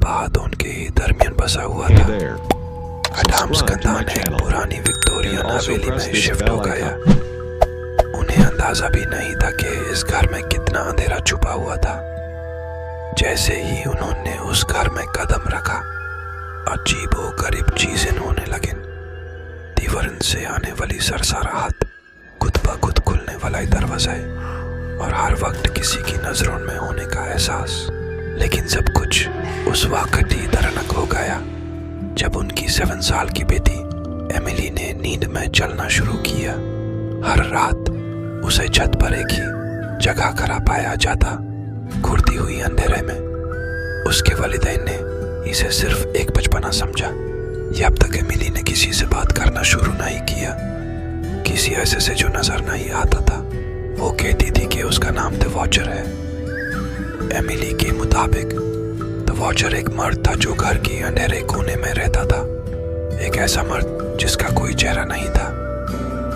पहाड़ों के दरमियान बसा हुआ था। एडम्स कंधान पुरानी विक्टोरियन हवेली में शिफ्ट हो गया। उन्हें अंदाजा भी नहीं था कि इस घर में कितना अंधेरा छुपा हुआ था। जैसे ही उन्होंने उस घर में कदम रखा, अजीबोगरीब चीजें होने लगी। दीवार से आने वाली सरसराहट, खुद ब खुद खुलने वाला दरवाजा और हर वक्त किसी की नजरों में होने का एहसास। लेकिन सब कुछ उस वक्त ही दरअसल हो गया जब उनकी 7 साल की बेटी एमिली ने नींद में चलना शुरू किया। हर रात उसे छत पर एक ही जगह खड़ा पाया जाता, घुरती हुई अंधेरे में। उसके वालिदैन ने इसे सिर्फ एक बचपना समझा। अब तक एमिली ने किसी से बात करना शुरू नहीं किया, किसी ऐसे से जो नजर नहीं आता था। वो कहती थी कि उसका नाम द वॉचर है। एमिली के मुताबिक द वॉचर एक मर्द था जो घर के अंधेरे कोने में रहता था। एक ऐसा मर्द जिसका कोई चेहरा नहीं था,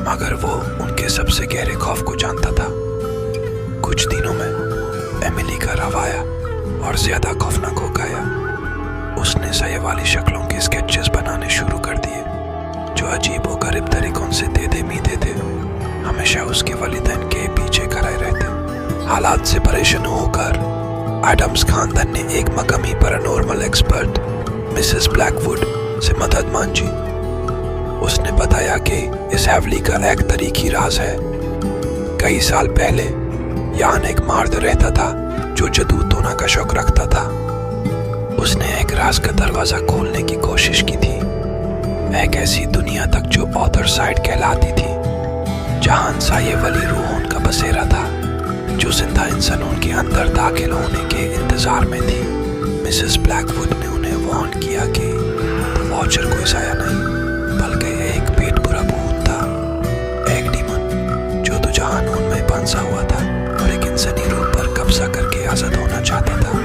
मगर वो उनके सबसे गहरे खौफ को जानता था। कुछ दिनों में एमिली का रवैया और ज्यादा खौफनाक हो गया। उसने सही वाली शक्लों के स्केचेस बनाने शुरू कर दिए जो अजीबोगरीब तरीकों से मीते थे। हमेशा उसके वालिदैन के पीछे खड़े रहते। हालात से परेशान होकर एडम्स खानदान ने एक मकामी पैरानॉर्मल एक्सपर्ट मिसेस ब्लैकवुड से मदद मांगी। उसने बताया कि इस हवेली का एक तरीकी राज है। कई साल पहले यहाँ एक मर्द रहता था जो जादू टोना का शौक रखता था। उसने एक राज का दरवाजा खोलने की कोशिश की थी, एक ऐसी दुनिया तक जो अदर साइड कहलाती थी, जहां साये वाली रूहों का बसेरा था जो जिंदा इंसानों के अंदर दाखिल होने के इंतजार में थी। मिसेस ब्लैकवुड ने उन्हें वार्न किया कि द वॉचर कोई साया नहीं बल्कि एक पेट बुरा भूत था, एक डीमन जो तो जहानून में फंसा हुआ था और एक इंसानी रूप पर कब्जा करके आजाद होना चाहता था।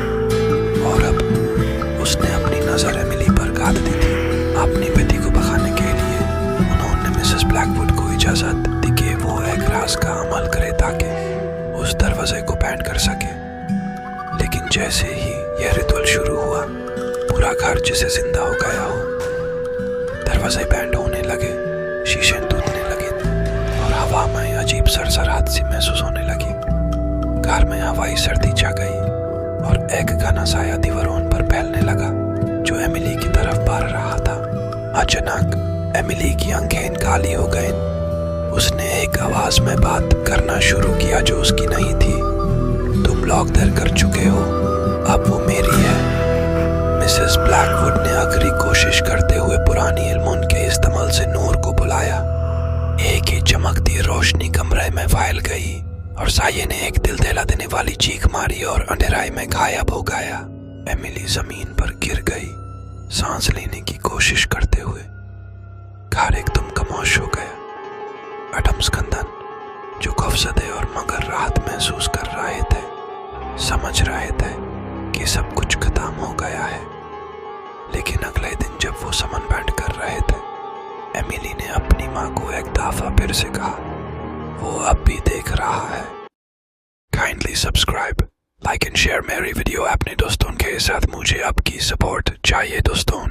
और अब उसने अपनी नजर एमिली पर गाड़ दी थी। अपनी बेटी को भगाने के लिए उन्होंने मिसेस ब्लैकवुड को इजाजत दी कि वो एक राज का अमल करे ताकि उस दरवाजे को बैंड कर सके। लेकिन जैसे ही यह रिचुअल शुरू हुआ, पूरा घर जैसे जिंदा हो गया हो। दरवाजे बैंड होने लगे, शीशे टूटने लगे और हवा में अजीब सरसराहट सी महसूस होने लगी। घर में हवाई सर्दी छा गई और एक घना साया दीवारों पर फैलने लगा जो एमिली की तरफ बढ़ रहा था। अचानक एमिली की आंखें काली हो गईं। उसने एक आवाज में बात करना शुरू किया जो उसकी नहीं थी। तुम लॉक दर कर चुके हो, अब वो मेरी है। मिसेस ब्लैकवुड ने आखिरी कोशिश करते हुए पुरानी इल्मों के इस्तेमाल से नूर को बुलाया। एक ही चमकती रोशनी कमरे में फैल गई और साये ने एक दिल दहला देने वाली चीख मारी और अंधेराई में गायब हो गया। एमिली जमीन पर गिर गई, सांस लेने की कोशिश करते हुए। घर एकदम खामोश हो गया। एडम्स कंधान जो खौफजदे और मगर राहत महसूस कर रहे थे, समझ रहे थे कि सब कुछ खत्म हो गया है। लेकिन अगले दिन जब वो समन बैंड कर रहे थे, एमिली ने अपनी माँ को एक दफा फिर से कहा, वो अब भी देख रहा है। Kindly subscribe, like and share मेरी वीडियो अपने दोस्तों के साथ। मुझे आपकी सपोर्ट चाहिए दोस्तों।